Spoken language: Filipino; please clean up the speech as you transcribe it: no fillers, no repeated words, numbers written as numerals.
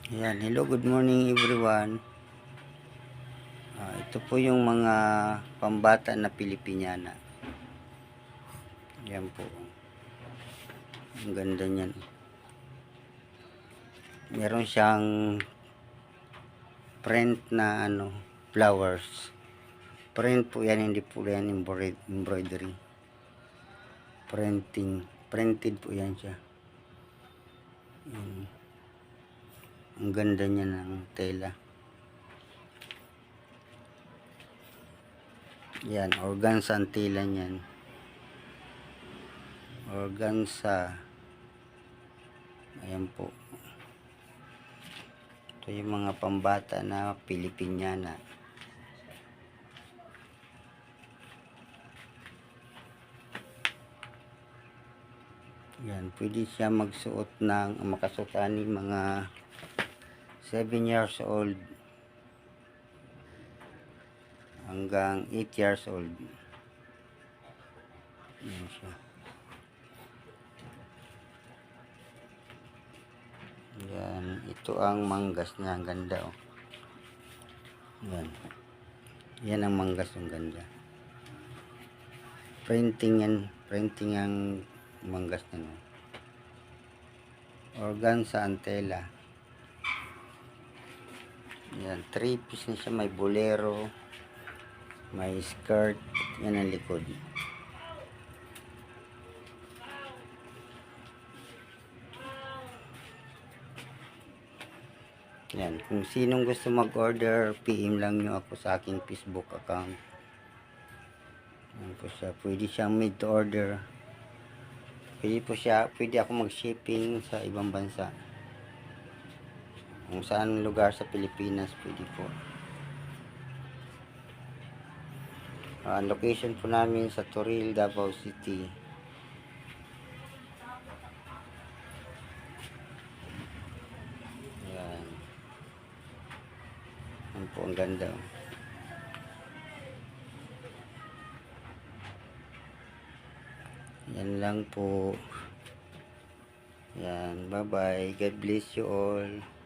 Ayan, hello, good morning everyone. Ito po yung mga pambata na Pilipiniana. Ayan po. Ang ganda niyan. Meron siyang print na flowers. Print po yan, hindi po yan embroidery. Printed po yan siya. Ayan. Ang ganda niya ng tela. Yan, organza ang tela niyan. Organza. Ayan po. Ito yung mga pambata na Pilipiniana. Yan, pwede siya magsuot ng makasuotan ng mga 7 years old hanggang 8 years old. Yan siya. Yan, ito ang manggas niya, ang ganda oh. Yan. Yan ang manggas, ang ganda. Printing yan, printing ang manggas niya. No? Organza antela. Yan, 3 piece na siya, may bolero, may skirt, yan ang likod. Yan, kung sinong gusto mag-order, PM lang nyo ako sa aking Facebook account. Yan po siya, pwede siyang made to order. Pwede ako mag-shipping sa ibang bansa. Kung saan lugar sa Pilipinas, pwede po. Location po namin sa Toril, Davao City. Yan. Yan po, ang ganda. Yan lang po. Yan, bye bye. God bless you all.